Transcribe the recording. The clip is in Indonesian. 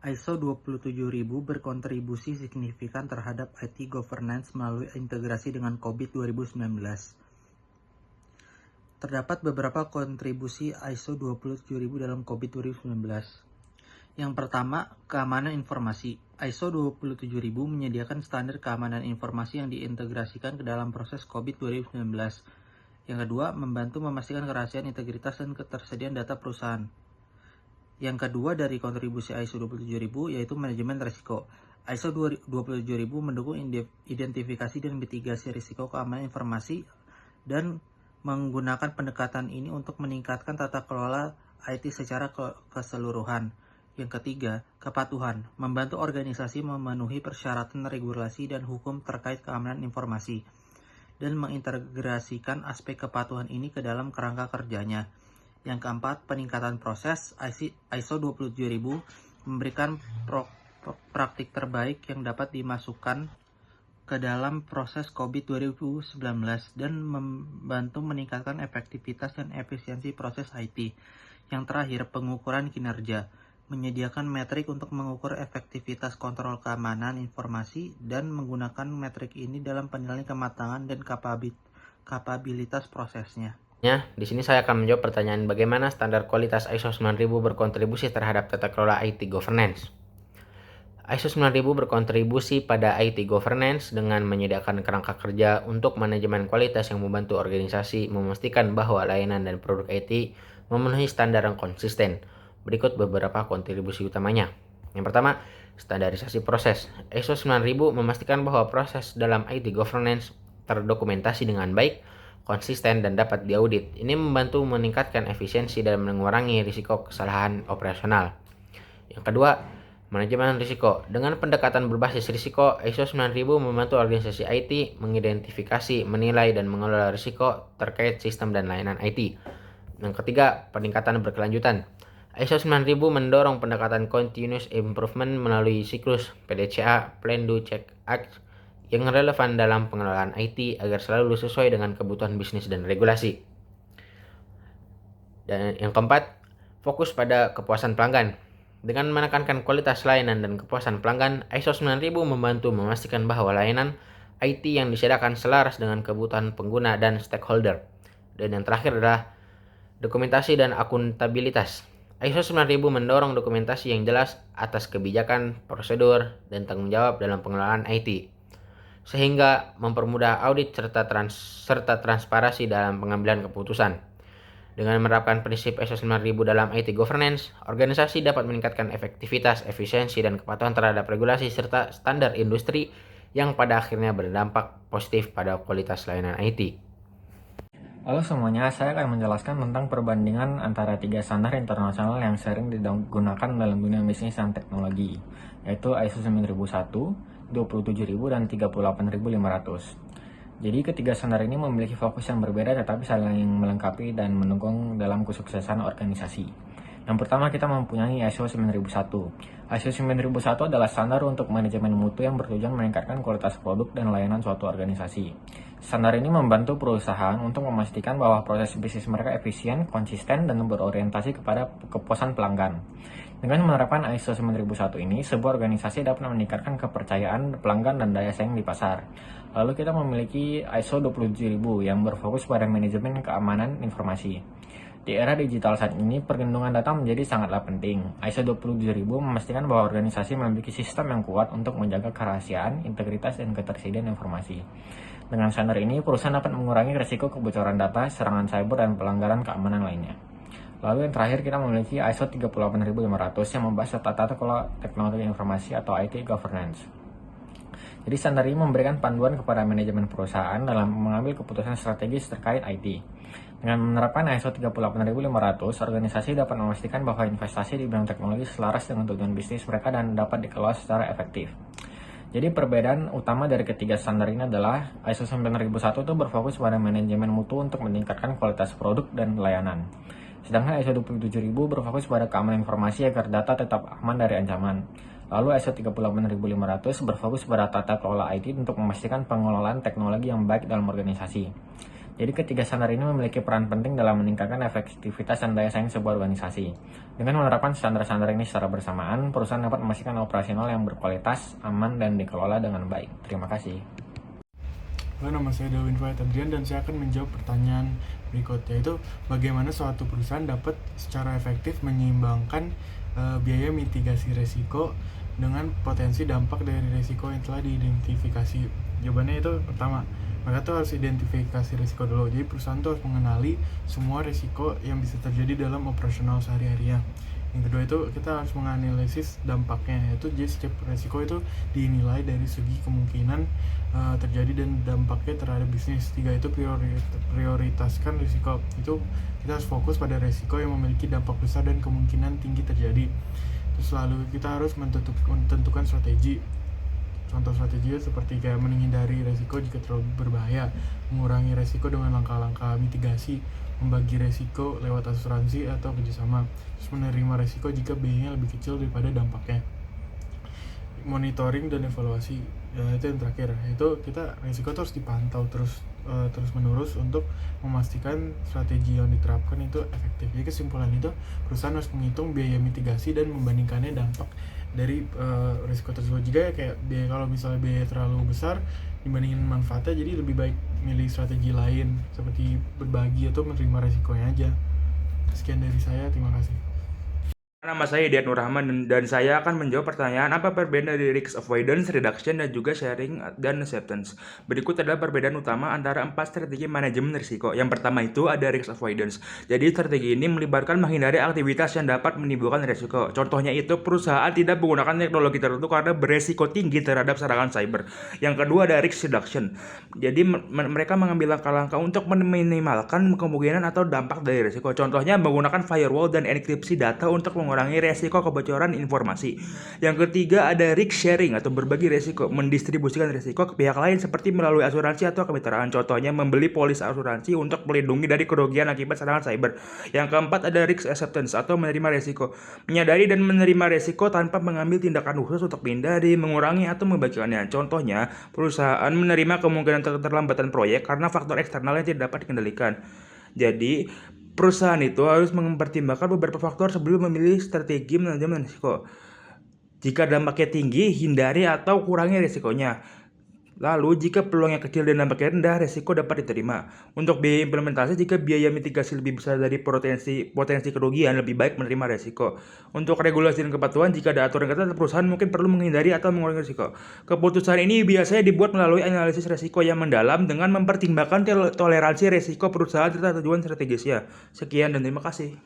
ISO 27000 berkontribusi signifikan terhadap IT governance melalui integrasi dengan COVID 2019. Terdapat beberapa kontribusi ISO 27000 dalam COVID 2019. Yang pertama, keamanan informasi. ISO 27000 menyediakan standar keamanan informasi yang diintegrasikan ke dalam proses COVID 2019. Yang kedua, membantu memastikan kerahasiaan, integritas, dan ketersediaan data perusahaan. Yang kedua dari kontribusi ISO 27000 yaitu manajemen risiko. ISO 27000 mendukung identifikasi dan mitigasi risiko keamanan informasi dan menggunakan pendekatan ini untuk meningkatkan tata kelola IT secara keseluruhan. Yang ketiga, kepatuhan, membantu organisasi memenuhi persyaratan regulasi dan hukum terkait keamanan informasi dan mengintegrasikan aspek kepatuhan ini ke dalam kerangka kerjanya. Yang keempat, peningkatan proses. ISO 27000 memberikan praktik terbaik yang dapat dimasukkan ke dalam proses COVID 2019 dan membantu meningkatkan efektivitas dan efisiensi proses IT. Yang terakhir, pengukuran kinerja, menyediakan metrik untuk mengukur efektivitas kontrol keamanan informasi dan menggunakan metrik ini dalam penilaian kematangan dan kapabilitas prosesnya. Di sini saya akan menjawab pertanyaan bagaimana standar kualitas ISO 9000 berkontribusi terhadap tata kelola IT governance. ISO 9000 berkontribusi pada IT governance dengan menyediakan kerangka kerja untuk manajemen kualitas yang membantu organisasi memastikan bahwa layanan dan produk IT memenuhi standar yang konsisten. Berikut beberapa kontribusi utamanya. Yang pertama, standarisasi proses. ISO 9000 memastikan bahwa proses dalam IT governance terdokumentasi dengan baik, konsisten, dan dapat diaudit. Ini membantu meningkatkan efisiensi dan mengurangi risiko kesalahan operasional. Yang kedua, manajemen risiko. Dengan pendekatan berbasis risiko, ISO 9000 membantu organisasi IT mengidentifikasi, menilai, dan mengelola risiko terkait sistem dan layanan IT. Yang ketiga, peningkatan berkelanjutan. ISO 9000 mendorong pendekatan continuous improvement melalui siklus PDCA, Plan, Do, Check, Act, yang relevan dalam pengelolaan IT agar selalu sesuai dengan kebutuhan bisnis dan regulasi. Dan yang keempat, fokus pada kepuasan pelanggan. Dengan menekankan kualitas layanan dan kepuasan pelanggan, ISO 9000 membantu memastikan bahwa layanan IT yang disediakan selaras dengan kebutuhan pengguna dan stakeholder. Dan yang terakhir adalah dokumentasi dan akuntabilitas. ISO 9000 mendorong dokumentasi yang jelas atas kebijakan, prosedur, dan tanggung jawab dalam pengelolaan IT, sehingga mempermudah audit serta transparansi dalam pengambilan keputusan. Dengan menerapkan prinsip ISO 9000 dalam IT governance, organisasi dapat meningkatkan efektivitas, efisiensi, dan kepatuhan terhadap regulasi serta standar industri yang pada akhirnya berdampak positif pada kualitas layanan IT. Halo semuanya, saya akan menjelaskan tentang perbandingan antara tiga standar internasional yang sering digunakan dalam dunia bisnis dan teknologi, yaitu ISO 9001, 27000, dan 38500. Jadi ketiga standar ini memiliki fokus yang berbeda tetapi saling melengkapi dan mendukung dalam kesuksesan organisasi. Yang pertama kita mempunyai ISO 9001. ISO 9001 adalah standar untuk manajemen mutu yang bertujuan meningkatkan kualitas produk dan layanan suatu organisasi. Standar ini membantu perusahaan untuk memastikan bahwa proses bisnis mereka efisien, konsisten, dan berorientasi kepada kepuasan pelanggan. Dengan menerapkan ISO 9001 ini, sebuah organisasi dapat meningkatkan kepercayaan pelanggan dan daya saing di pasar. Lalu kita memiliki ISO 27000 yang berfokus pada manajemen keamanan informasi. Di era digital saat ini, perlindungan data menjadi sangatlah penting. ISO 27000 memastikan bahwa organisasi memiliki sistem yang kuat untuk menjaga kerahasiaan, integritas, dan ketersediaan informasi. Dengan standar ini, perusahaan dapat mengurangi risiko kebocoran data, serangan cyber, dan pelanggaran keamanan lainnya. Lalu yang terakhir kita memiliki ISO 38500 yang membahas tata kelola teknologi informasi atau IT governance. Jadi standar ini memberikan panduan kepada manajemen perusahaan dalam mengambil keputusan strategis terkait IT. Dengan menerapkan ISO 38500, organisasi dapat memastikan bahwa investasi di bidang teknologi selaras dengan tujuan bisnis mereka dan dapat dikelola secara efektif. Jadi perbedaan utama dari ketiga standar ini adalah ISO 9001 itu berfokus pada manajemen mutu untuk meningkatkan kualitas produk dan layanan. Sedangkan ISO 27000 berfokus pada keamanan informasi agar data tetap aman dari ancaman. Lalu ISO 38500 berfokus pada tata kelola IT untuk memastikan pengelolaan teknologi yang baik dalam organisasi. Jadi ketiga standar ini memiliki peran penting dalam meningkatkan efektivitas dan daya saing sebuah organisasi. Dengan menerapkan standar-standar ini secara bersamaan, perusahaan dapat memastikan operasional yang berkualitas, aman, dan dikelola dengan baik. Terima kasih. Halo, nama saya Delwin Fuad Adrian dan saya akan menjawab pertanyaan berikutnya, yaitu bagaimana suatu perusahaan dapat secara efektif menyeimbangkan biaya mitigasi resiko dengan potensi dampak dari resiko yang telah diidentifikasi. Jawabannya itu pertama, mereka tuh harus identifikasi risiko dulu. Jadi perusahaan tuh harus mengenali semua risiko yang bisa terjadi dalam operasional sehari-harinya. Yang kedua itu kita harus menganalisis dampaknya, yaitu jadi setiap risiko itu dinilai dari segi kemungkinan terjadi dan dampaknya terhadap bisnis. Tiga itu prioritaskan risiko. Itu kita harus fokus pada risiko yang memiliki dampak besar dan kemungkinan tinggi terjadi. Terus lalu kita harus menentukan strategi. Contoh strateginya seperti kayak menghindari resiko jika terlalu berbahaya, mengurangi resiko dengan langkah-langkah mitigasi, membagi resiko lewat asuransi atau kerjasama, terus menerima resiko jika biayanya lebih kecil daripada dampaknya. Monitoring dan evaluasi, ya itu yang terakhir, itu kita resiko terus dipantau terus menerus untuk memastikan strategi yang diterapkan itu efektif. Jadi kesimpulan itu, perusahaan harus menghitung biaya mitigasi dan membandingkannya dampak dari risiko tersebut. Jika kayak kalau misalnya biaya terlalu besar dibandingin manfaatnya, jadi lebih baik milih strategi lain seperti berbagi atau menerima resikonya aja. Sekian dari saya, terima kasih. Nama saya Dian Nur Rahman dan saya akan menjawab pertanyaan apa perbedaan dari risk avoidance, reduction, dan juga sharing dan acceptance. Berikut adalah perbedaan utama antara 4 strategi manajemen risiko. Yang pertama itu ada risk avoidance. Jadi strategi ini melibatkan menghindari aktivitas yang dapat menimbulkan risiko. Contohnya itu perusahaan tidak menggunakan teknologi tertentu karena beresiko tinggi terhadap serangan cyber. Yang kedua ada risk reduction. Jadi mereka mengambil langkah-langkah untuk meminimalkan kemungkinan atau dampak dari risiko. Contohnya menggunakan firewall dan enkripsi data untuk mengurangi resiko kebocoran informasi. Yang ketiga ada risk sharing atau berbagi resiko, mendistribusikan resiko ke pihak lain seperti melalui asuransi atau kemitraan. Contohnya membeli polis asuransi untuk melindungi dari kerugian akibat serangan cyber. Yang keempat ada risk acceptance atau menerima resiko, menyadari dan menerima resiko tanpa mengambil tindakan khusus untuk menghindari, mengurangi atau membagikannya. Contohnya perusahaan menerima kemungkinan keterlambatan proyek karena faktor eksternal yang tidak dapat dikendalikan. Jadi perusahaan itu harus mempertimbangkan beberapa faktor sebelum memilih strategi manajemen risiko. Jika dampaknya tinggi, hindari atau kurangi risikonya. Lalu, jika peluangnya kecil dan dampaknya rendah, risiko dapat diterima. Untuk biaya implementasi, jika biaya mitigasi lebih besar dari potensi kerugian, lebih baik menerima risiko. Untuk regulasi dan kepatuhan, jika ada aturan ketat, perusahaan mungkin perlu menghindari atau mengurangi risiko. Keputusan ini biasanya dibuat melalui analisis risiko yang mendalam dengan mempertimbangkan toleransi risiko perusahaan serta tujuan strategisnya. Sekian dan terima kasih.